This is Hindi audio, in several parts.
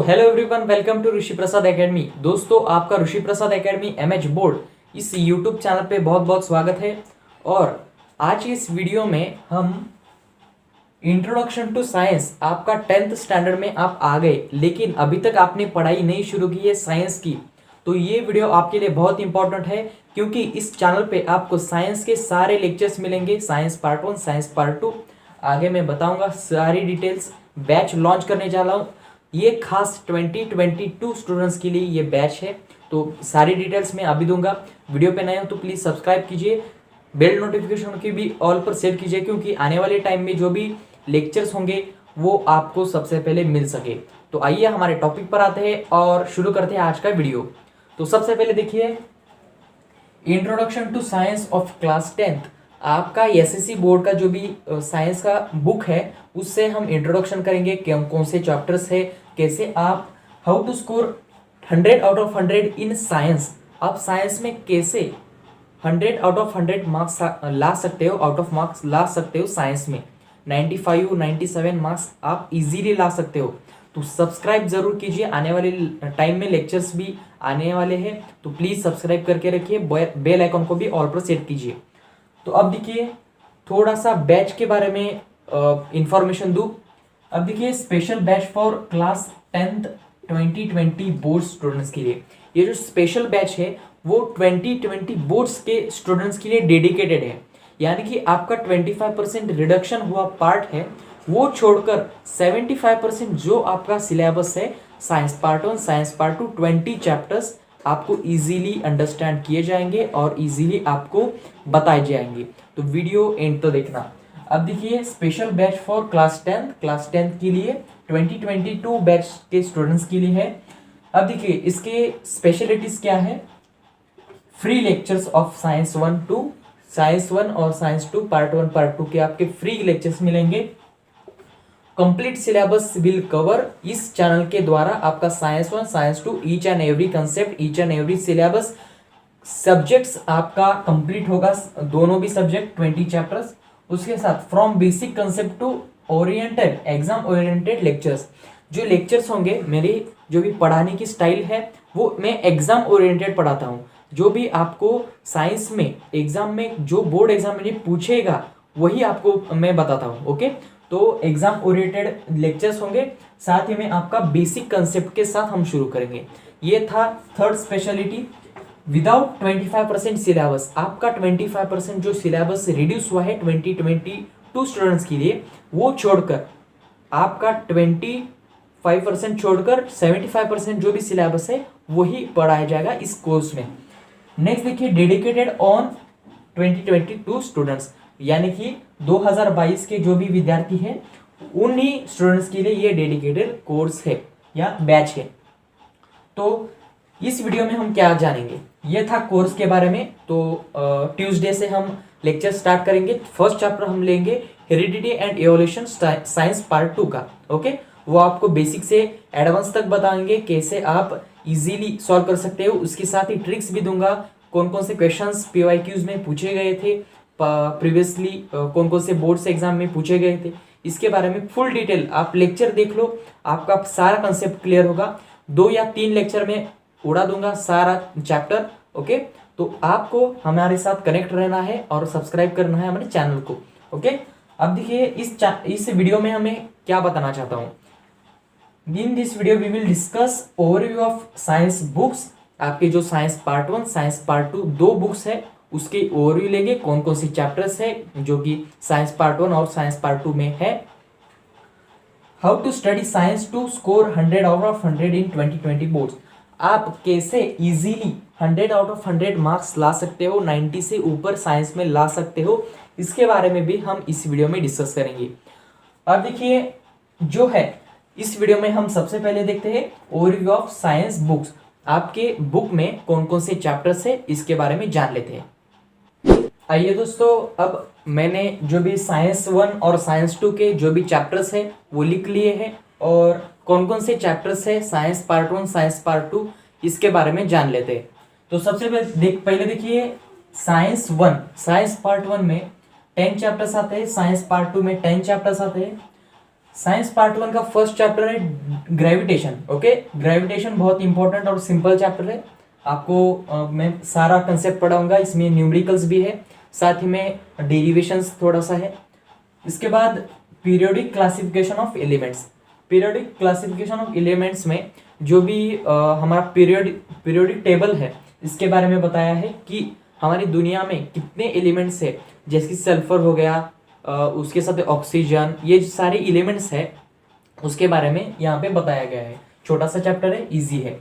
Hello everyone, welcome to Rishi Prasad academy. दोस्तों, आपका Rishi Prasad academy MH board इस यूट्यूब चैनल पे बहुत बहुत स्वागत है। और आज की इस वीडियो में हम इंट्रोडक्शन टू साइंस, आपका 10th स्टैंडर्ड में आप आ गए लेकिन अभी तक आपने पढ़ाई नहीं शुरू की है साइंस की, तो ये वीडियो आपके लिए बहुत इंपॉर्टेंट है क्योंकि इस चैनल पे आपको साइंस के सारे लेक्चर्स मिलेंगे। साइंस पार्ट 1, साइंस पार्ट 2, आगे मैं बताऊंगा सारी डिटेल्स। बैच लॉन्च करने जा रहा हूँ, ये खास 2022 स्टूडेंट्स के लिए ये बैच है, तो सारी डिटेल्स मैं अभी दूंगा। वीडियो पे नए हो तो प्लीज़ सब्सक्राइब कीजिए, बेल नोटिफिकेशन की भी ऑल पर सेट कीजिए क्योंकि आने वाले टाइम में जो भी लेक्चर्स होंगे वो आपको सबसे पहले मिल सके। तो आइए हमारे टॉपिक पर आते हैं और शुरू करते हैं आज का वीडियो। तो सबसे पहले देखिए, introduction to science of class 10th, आपका एसएससी बोर्ड का जो भी साइंस का बुक है उससे हम इंट्रोडक्शन करेंगे। कौन से चैप्टर्स है, कैसे आप how to score 100 out of 100 in science, आप साइंस में कैसे 100 आउट ऑफ 100 मार्क्स ला सकते हो, आउट ऑफ मार्क्स ला सकते हो साइंस में 95 97 मार्क्स आप इजीली ला सकते हो। तो सब्सक्राइब जरूर कीजिए, आने वाले टाइम में लेक्चर्स भी आने वाले हैं, तो प्लीज़ सब्सक्राइब करके रखिए, बेल आइकन को भी ऑल पर सेट कीजिए। तो अब देखिए थोड़ा सा बैच के बारे में इंफॉर्मेशन दूँ। अब देखिए, special batch for class 10th 2020 board students के लिए, ये जो स्पेशल बैच है वो 2020 बोर्ड्स के स्टूडेंट्स के लिए डेडिकेटेड है। यानी कि आपका 25% रिडक्शन हुआ पार्ट है वो छोड़कर 75% जो आपका सिलेबस है, science part 1, science part 2, 20 chapters आपको इजीली अंडरस्टैंड किए जाएंगे और इजीली आपको बताए जाएंगे। तो वीडियो एंड तो देखना। अब देखिए, special batch for class 10th के लिए 2022 बैच के स्टूडेंट्स के लिए है। अब देखिए इसके स्पेशलिटीज क्या है। Free lectures of science 1 2, science 1 और साइंस 2 पार्ट 1 पार्ट 2 के आपके फ्री लेक्चर्स मिलेंगे। कंप्लीट सिलेबस विल कवर, इस चैनल के द्वारा आपका science 1 science 2 each and every concept, each and every syllabus subjects आपका कंप्लीट होगा, दोनों भी सब्जेक्ट 20 चैप्टर्स। उसके साथ from basic concept to oriented exam oriented lectures, जो लेक्चर्स होंगे मेरी जो भी पढ़ाने की स्टाइल है वो मैं एग्जाम ओरिएंटेड पढ़ाता हूँ। जो भी आपको साइंस में एग्जाम में जो बोर्ड एग्जाम में पूछेगा वही आपको मैं बताता हूँ। ओके, तो एग्जाम ओरिएंटेड लेक्चर्स होंगे, साथ ही में आपका बेसिक कंसेप्ट के साथ हम शुरू करेंगे। ये था थर्ड स्पेशलिटी। विदाउट 25% सिलेबस, आपका 25% जो सिलेबस रिड्यूस हुआ है 2022 स्टूडेंट्स के लिए, वो छोड़कर आपका 25% छोड़कर 75% जो भी सिलेबस है वही पढ़ाया जाएगा इस कोर्स में। नेक्स्ट देखिए, डेडिकेटेड ऑन 2022 स्टूडेंट्स, यानी कि 2022 के जो भी विद्यार्थी हैं उन्हीं स्टूडेंट्स के लिए ये डेडिकेटेड कोर्स है या बैच है। तो इस वीडियो में हम क्या जानेंगे, ये था कोर्स के बारे में। तो ट्यूसडे से हम लेक्चर स्टार्ट करेंगे। फर्स्ट चैप्टर हम लेंगे heredity and evolution science part 2 का। ओके, वो आपको बेसिक से एडवांस तक बताएंगे कैसे आप इजीली सॉल्व कर सकते हो। उसके साथ ही ट्रिक्स भी दूंगा, कौन कौन से क्वेश्चंस पीवाईक्यूज में पूछे गए थे प्रीवियसली, कौन कौन से बोर्ड से एग्जाम में पूछे गए थे, इसके बारे में फुल डिटेल आप लेक्चर देख लो, आपका सारा कंसेप्ट क्लियर होगा। 2 या 3 लेक्चर में उड़ा दूंगा सारा चैप्टर। ओके, तो आपको हमारे साथ कनेक्ट रहना है और सब्सक्राइब करना है हमारे चैनल को। ओके, अब देखिए इस वीडियो में हमें क्या बताना चाहता हूँ। In this video we will discuss overview of science books. आपके जो साइंस पार्ट 1 साइंस पार्ट 2 दो बुक्स है उसके ओवरव्यू लेंगे, कौन कौन सी चैप्टर्स है जो कि साइंस पार्ट 1 और साइंस पार्ट 2 में है। How to study science to score 100 out of 100 in 2020 boards, आप कैसे इजीली 100 आउट ऑफ 100 मार्क्स ला सकते हो, 90 से ऊपर साइंस में ला सकते हो, इसके बारे में भी हम इस वीडियो में डिस्कस करेंगे। अब देखिए जो है इस वीडियो में हम सबसे पहले देखते हैं ओवरव्यू ऑफ साइंस बुक्स। आपके बुक में कौन कौन से चैप्टर्स है इसके बारे में जान लेते हैं। आइए दोस्तों, अब मैंने जो भी साइंस 1 और साइंस 2 के जो भी चैप्टर्स है वो लिख लिए हैं और कौन कौन से चैप्टर्स है साइंस पार्ट 1 साइंस पार्ट 2 इसके बारे में जान लेते हैं। तो सबसे पहले देखिए साइंस 1, साइंस पार्ट 1 में 10 चैप्टर्स आते हैं, साइंस पार्ट 2 में 10 चैप्टर्स आते हैं। साइंस पार्ट 1 का फर्स्ट चैप्टर है ग्रेविटेशन। ओके, ग्रेविटेशन बहुत इंपॉर्टेंट और सिंपल चैप्टर है। आपको मैं सारा कंसेप्ट पढ़ाऊंगा, इसमें न्यूमेरिकल्स भी है, साथ ही में डेरिवेशंस थोड़ा सा है। इसके बाद periodic classification of elements. Periodic classification of elements में जो भी हमारा पीरियोडिक टेबल है, इसके बारे में बताया है कि हमारी दुनिया में कितने एलिमेंट्स है, जैसे कि सल्फर हो गया, उसके साथ ऑक्सीजन, ये सारे एलिमेंट्स है, उसके बारे में यहाँ पे बताया गया है। छोटा सा चैप्टर है, इजी है।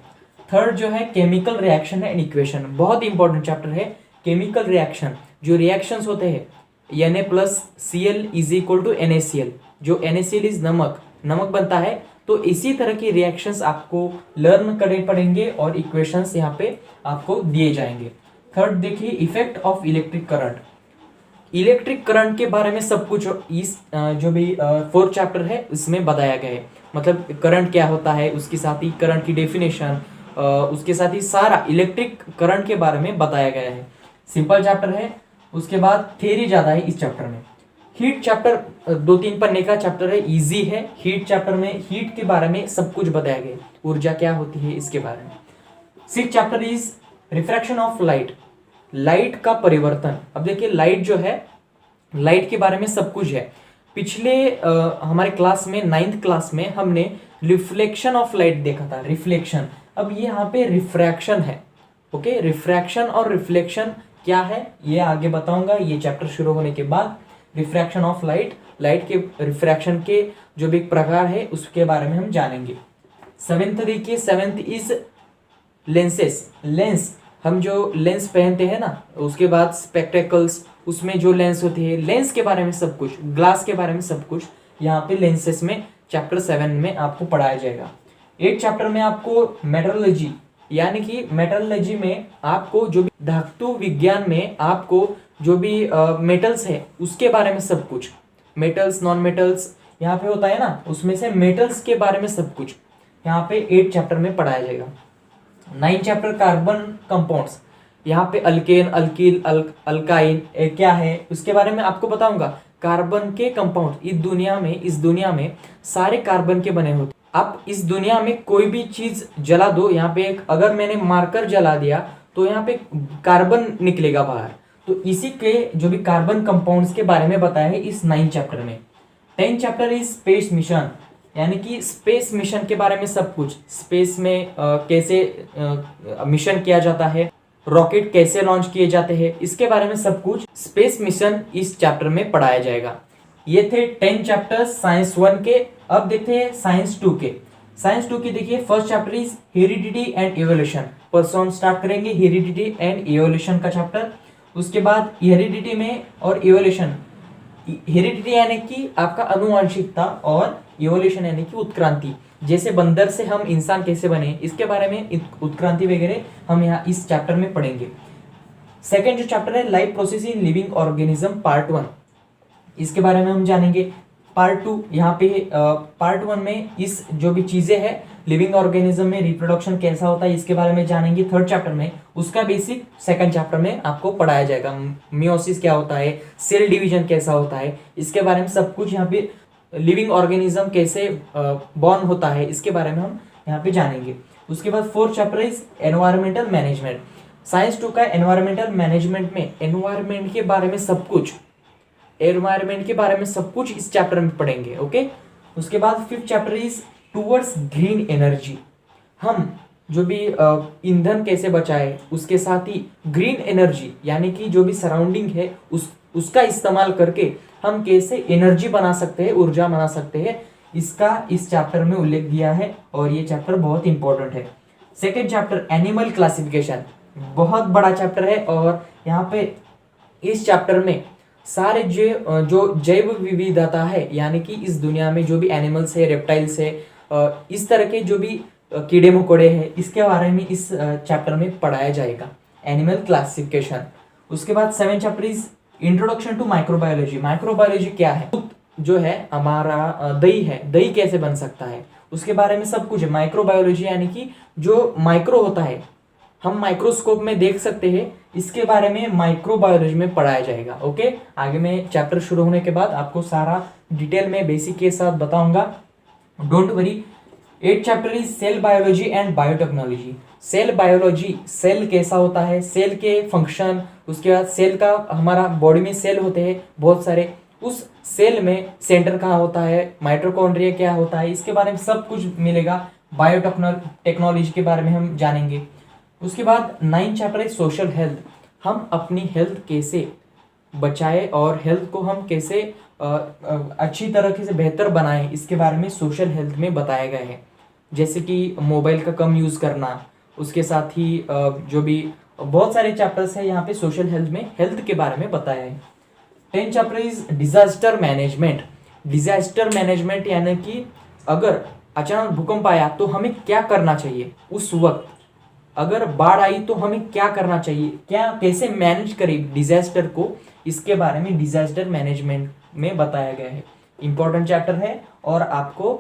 थर्ड जो है केमिकल रिएक्शन एंड इक्वेशन, बहुत इंपॉर्टेंट चैप्टर है। केमिकल रिएक्शन, जो रिएक्शंस होते हैं Na+Cl is equal to NaCl, जो NaCl इज नमक बनता है, तो इसी तरह की रिएक्शंस आपको लर्न करने पड़ेंगे और इक्वेशंस यहाँ पे आपको दिए जाएंगे। थर्ड देखिए effect of electric current. Electric current के बारे में सब कुछ इस जो भी फोर्थ चैप्टर है इसमें बताया गया है। मतलब करंट क्या होता है, उसके साथ ही करंट की डेफिनेशन, उसके साथ ही सारा इलेक्ट्रिक करंट के बारे में बताया गया है। सिंपल चैप्टर है। उसके बाद थ्योरी ज़्यादा है इस चैप्टर में। हीट चैप्टर 2-3 पन्ने का चैप्टर है, इजी है। हीट चैप्टर में हीट के बारे में सब कुछ बताया गया है, ऊर्जा क्या होती है इसके बारे में। 6th chapter is refraction of light, light का परिवर्तन। अब देखिए लाइट जो है, लाइट के बारे में सब कुछ है। पिछले हमारे क्लास में 9th क्लास में हमने रिफ्लेक्शन ऑफ लाइट देखा था, रिफ्लेक्शन। अब ये यहाँ पे रिफ्रैक्शन है। ओके, रिफ्रैक्शन और रिफ्लेक्शन क्या है ये आगे बताऊंगा, ये चैप्टर शुरू होने के बाद। रिफ्रैक्शन ऑफ लाइट, लाइट के रिफ्रैक्शन के जो भी प्रकार है उसके बारे में हम जानेंगे। 7th देखिए, 7th इज लेंसेस। लेंस, हम जो लेंस पहनते हैं ना, उसके बाद स्पेक्टेकल्स, उसमें जो लेंस होती है, लेंस के बारे में सब कुछ, ग्लास के बारे में सब कुछ यहाँ पे लेंसेस में चैप्टर 7 में आपको पढ़ाया जाएगा। 8th चैप्टर में आपको मेटरोलॉजी, यानी कि मेटरोलॉजी में आपको जो भी धातु विज्ञान में आपको जो भी मेटल्स है उसके बारे में सब कुछ, मेटल्स नॉन मेटल्स यहाँ पे होता है ना, उसमें से मेटल्स के बारे में सब कुछ यहाँ पे 8th चैप्टर में पढ़ाया जाएगा। 9th चैप्टर कार्बन कंपाउंड्स, यहाँ पे अल्केन, अल्कील, अल्काइन क्या है उसके बारे में आपको बताऊंगा। कार्बन के कंपाउंड इस दुनिया में सारे कार्बन के बने होते। आप इस दुनिया में कोई भी चीज जला दो, यहाँ पे एक अगर मैंने मार्कर जला दिया तो यहाँ पे कार्बन निकलेगा बाहर। तो इसी के जो भी कार्बन कंपाउंड्स के बारे में बताया है इस 9th चैप्टर में। 10th chapter is space mission, यानी कि स्पेस मिशन के बारे में सब कुछ, स्पेस में कैसे मिशन किया जाता है, रॉकेट कैसे लॉन्च किए जाते हैं, इसके बारे में सब कुछ स्पेस मिशन इस चैप्टर में पढ़ाया जाएगा। ये थे 10 चैप्टर्स साइंस 1 के। अब देखते हैं साइंस 2 के। साइंस 2 के देखिए first chapter is heredity and evolution. परसों हम स्टार्ट करेंगे हेरिडिटी एंड इवोल्यूशन का चैप्टर। उसके बाद हेरिडिटी में और इवोल्यूशन, हेरिडिटी यानी कि आपका अनुवांशिकता और इवोल्यूशन यानी कि उत्क्रांति, जैसे बंदर से हम इंसान कैसे बने इसके बारे में उत्क्रांति वगैरह हम यहाँ इस चैप्टर में पढ़ेंगे। सेकेंड जो चैप्टर है life process in living organism part 1, इसके बारे में हम जानेंगे। पार्ट 2 यहाँ पे पार्ट 1 में इस जो भी चीजें हैं लिविंग ऑर्गेनिज्म में रिप्रोडक्शन कैसा होता है इसके बारे में जानेंगे। 3rd चैप्टर में उसका बेसिक 2nd चैप्टर में आपको पढ़ाया जाएगा। मियोसिस क्या होता है, सेल डिवीजन कैसा होता है, इसके बारे में सब कुछ यहाँ पे लिविंग ऑर्गेनिज्म कैसे बॉर्न होता है इसके बारे में हम यहाँ पे जानेंगे। उसके बाद 4th chapter is environmental management. Science 2 का एनवायरमेंटल मैनेजमेंट में एनवायरमेंट के बारे में सब कुछ, एनवायरमेंट के बारे में सब कुछ इस चैप्टर में पढ़ेंगे। ओके, उसके बाद 5th chapter is towards green energy. हम जो भी ईंधन कैसे बचाए, उसके साथ ही ग्रीन एनर्जी यानी कि जो भी सराउंडिंग है उसका इस्तेमाल करके हम कैसे एनर्जी बना सकते हैं, ऊर्जा बना सकते हैं, इसका इस चैप्टर में उल्लेख दिया है और ये चैप्टर बहुत इंपॉर्टेंट है। 2nd चैप्टर एनिमल क्लासिफिकेशन, बहुत बड़ा चैप्टर है और यहाँ पे इस चैप्टर में सारे जो जैव विविधता है, यानी कि इस दुनिया में जो भी एनिमल्स है, रेप्टाइल्स है, इस तरह के जो भी कीड़े मकोड़े हैं, इसके बारे में इस चैप्टर में पढ़ाया जाएगा, एनिमल क्लासिफिकेशन। उसके बाद 7th chapter is introduction to microbiology. Microbiology क्या है, जो है हमारा दही है, दही कैसे बन सकता है उसके बारे में सब कुछ है। माइक्रोबायोलॉजी यानी कि जो माइक्रो होता है, हम माइक्रोस्कोप में देख सकते हैं, इसके बारे में माइक्रोबायोलॉजी में पढ़ाया जाएगा। ओके, आगे में चैप्टर शुरू होने के बाद आपको सारा डिटेल में बेसिक के साथ बताऊंगा, don't worry. 8th chapter is cell biology and biotechnology. Cell biology, cell कैसा होता है, सेल के फंक्शन, उसके बाद सेल का, हमारा बॉडी में सेल होते हैं बहुत सारे, उस सेल में सेंटर कहाँ होता है, माइटोकॉन्ड्रिया क्या होता है, इसके बारे में सब कुछ मिलेगा। बायोटेक्नोलॉजी के बारे में हम जानेंगे। उसके बाद 9th चैप्टर है सोशल हेल्थ। हम अपनी हेल्थ कैसे बचाए और हेल्थ को हम कैसे अच्छी तरीके से बेहतर बनाएं, इसके बारे में सोशल हेल्थ में बताया गया है। जैसे कि मोबाइल का कम यूज़ करना, उसके साथ ही जो भी बहुत सारे चैप्टर्स हैं यहाँ पे सोशल हेल्थ में, हेल्थ के बारे में बताया है। 10th chapter is disaster management. Disaster management यानी कि अगर अचानक भूकंप आया तो हमें क्या करना चाहिए, उस वक्त अगर बाढ़ आई तो हमें क्या करना चाहिए, क्या कैसे मैनेज करें डिजास्टर को, इसके बारे में डिजास्टर मैनेजमेंट में बताया गया है। इंपॉर्टेंट चैप्टर है और आपको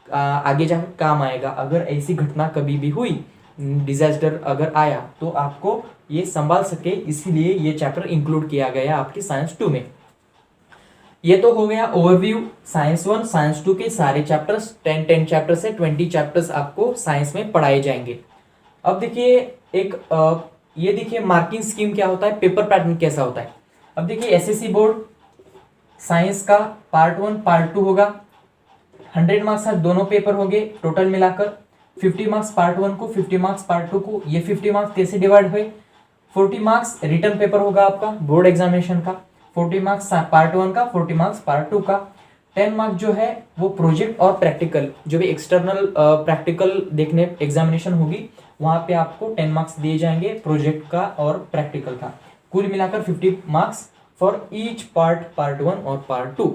आगे जाकर काम आएगा। अगर ऐसी घटना कभी भी हुई, डिजास्टर अगर आया तो आपको ये संभाल सके, इसीलिए ये चैप्टर इंक्लूड किया गया आपकी साइंस 2 में। ये तो हो गया ओवरव्यू साइंस 1 साइंस 2 के सारे चैप्टर्स। 10 चैप्टर्स है, 20 चैप्टर्स आपको साइंस में पढ़ाए जाएंगे। अब देखिए ये देखिए मार्किंग स्कीम क्या होता है, पेपर पैटर्न कैसा होता है। अब देखिए एसएससी बोर्ड साइंस का पार्ट 1 पार्ट 2 होगा, 100 मार्क्स का दोनों पेपर होंगे टोटल मिलाकर, 50 मार्क्स पार्ट 1 को, 50 मार्क्स पार्ट 2 को। ये 50 मार्क्स कैसे डिवाइड हुए, 40 मार्क्स रिटर्न पेपर होगा आपका बोर्ड एग्जामिनेशन का, 40 मार्क्स पार्ट 1 का, 40 मार्क्स पार्ट 2 का। 10 मार्क्स जो है वो प्रोजेक्ट और प्रैक्टिकल, जो भी एक्सटर्नल प्रैक्टिकल देखने एग्जामिनेशन होगी वहां पे आपको 10 मार्क्स दिए जाएंगे प्रोजेक्ट का और प्रैक्टिकल का। कुल मिलाकर 50 marks for each part, part 1 और पार्ट 2।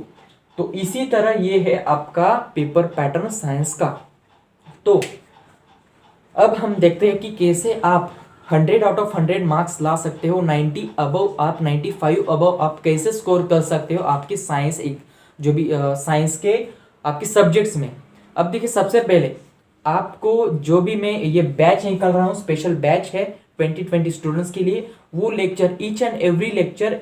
तो इसी तरह ये है आपका पेपर पैटर्न साइंस का। तो अब हम देखते हैं कि कैसे आप 100 आउट ऑफ 100 मार्क्स ला सकते हो, 90 अबव आप 95 अबव आप कैसे स्कोर कर सकते हो आपकी साइंस, एक जो भी साइंस के आपके सब्जेक्ट्स में। अब देखिए सबसे पहले आपको जो भी मैं ये बैच निकाल रहा हूँ, स्पेशल बैच है 2020 स्टूडेंट्स के लिए, वो lecture each and every lecture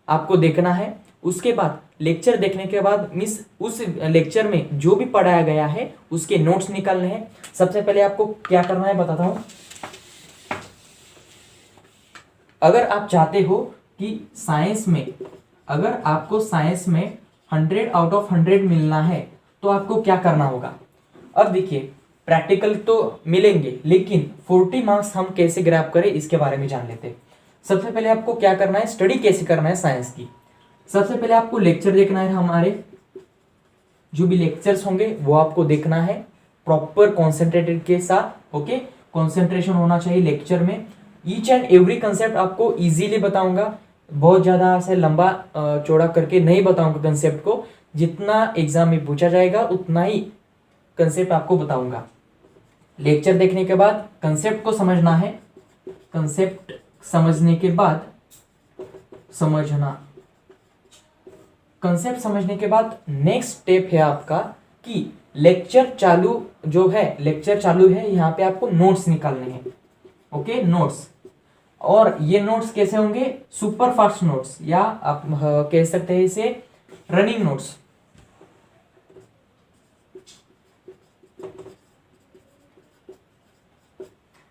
आपको देखना है। उसके बाद लेक्चर देखने के बाद मिस उस लेक्चर में जो भी पढ़ाया गया है उसके नोट्स निकालने हैं। सबसे पहले आपको क्या करना है बताता हूँ। अगर आप चाहते हो कि साइंस में, अगर आपको साइंस में 100 आउट ऑफ 100 मिलना है तो आपको क्या करना होगा। अब देखिए प्रैक्टिकल तो मिलेंगे, लेकिन 40 मार्क्स हम कैसे ग्रैब करें इसके बारे में जान लेते हैं। सबसे पहले आपको क्या करना है, स्टडी कैसे करना है साइंस की। सबसे पहले आपको लेक्चर देखना है, हमारे जो भी लेक्चर्स होंगे वो आपको देखना है प्रॉपर कॉन्सेंट्रेटेड के साथ। ओके, कॉन्सेंट्रेशन होना चाहिए लेक्चर में। ईच एंड एवरी कंसेप्ट आपको इजीली बताऊंगा, बहुत ज़्यादा ऐसे लंबा चौड़ा करके नहीं बताऊंगा कंसेप्ट को। जितना एग्जाम में पूछा जाएगा उतना ही कंसेप्ट आपको बताऊंगा। लेक्चर देखने के बाद कंसेप्ट को समझना है, कंसेप्ट समझने के बाद कंसेप्ट समझने के बाद नेक्स्ट स्टेप है आपका कि लेक्चर चालू जो है, लेक्चर चालू है, यहाँ पे आपको नोट्स निकालने हैं। Okay, notes. और ये नोट्स कैसे होंगे, सुपर फास्ट नोट्स, या आप कह सकते हैं इसे रनिंग नोट्स।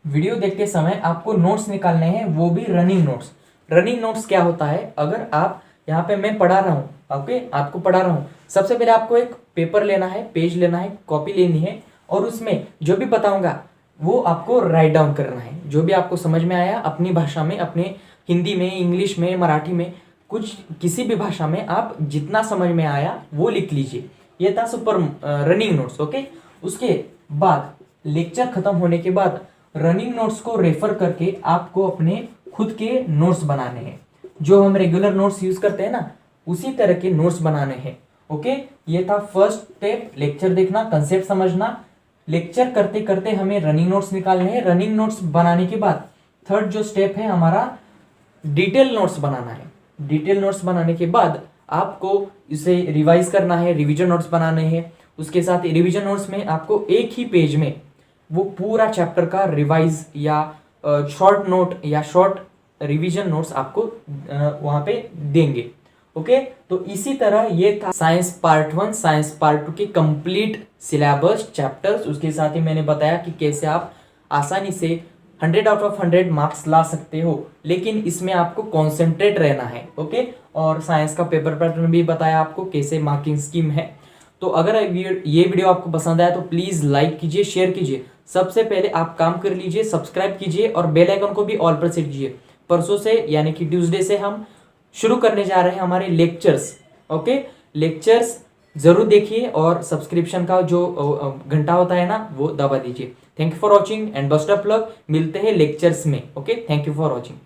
वीडियो देखते समय आपको नोट्स निकालने हैं, वो भी रनिंग नोट्स। रनिंग नोट्स क्या होता है, अगर आप यहाँ पे मैं पढ़ा रहा हूँ, ओके, आपको पढ़ा रहा हूँ, सबसे पहले आपको एक पेपर लेना है, पेज लेना है, कॉपी लेनी है, और उसमें जो भी बताऊंगा वो आपको राइट डाउन करना है। जो भी आपको समझ में आया अपनी भाषा में, अपने हिंदी में, इंग्लिश में, मराठी में, कुछ किसी भी भाषा में आप जितना समझ में आया वो लिख लीजिए। ये था सुपर रनिंग नोट्स। ओके, उसके बाद लेक्चर खत्म होने के बाद रनिंग नोट्स को रेफर करके आपको अपने खुद के नोट्स बनाने हैं, जो हम रेगुलर नोट्स यूज करते हैं ना, उसी तरह के नोट्स बनाने हैं। ओके, ये था फर्स्ट स्टेप, लेक्चर देखना, कंसेप्ट समझना। लेक्चर करते करते हमें रनिंग नोट्स निकालने हैं। रनिंग नोट्स बनाने के बाद थर्ड जो स्टेप है हमारा, डिटेल नोट्स बनाना है। डिटेल नोट्स बनाने के बाद आपको इसे रिवाइज करना है, रिवीजन नोट्स बनाने हैं। उसके साथ रिवीजन नोट्स में आपको एक ही पेज में वो पूरा चैप्टर का रिवाइज या शॉर्ट नोट या शॉर्ट रिवीजन नोट्स आपको वहाँ पे देंगे। ओके, तो इसी तरह ये था साइंस पार्ट 1, साइंस पार्ट 2 के कंप्लीट सिलेबस चैप्टर्स। उसके साथ ही मैंने बताया कि कैसे आप आसानी से 100 आउट ऑफ 100 मार्क्स ला सकते हो, लेकिन इसमें आपको कॉन्सेंट्रेट रहना है। ओके, और साइंस का पेपर पैटर्न भी बताया आपको, कैसे मार्किंग स्कीम है। तो अगर ये वीडियो आपको पसंद आया तो प्लीज़ लाइक कीजिए, शेयर कीजिए। सबसे पहले आप काम कर लीजिए, सब्सक्राइब कीजिए और बेल आइकन को भी ऑल पर सेट कीजिए। परसों से यानी कि ट्यूसडे से हम शुरू करने जा रहे हैं हमारे लेक्चर्स। ओके, लेक्चर्स जरूर देखिए और सब्सक्रिप्शन का जो घंटा होता है ना, वो दबा दीजिए। Thank you for watching and best of luck. मिलते हैं लेक्चर्स में। Okay, thank you for watching.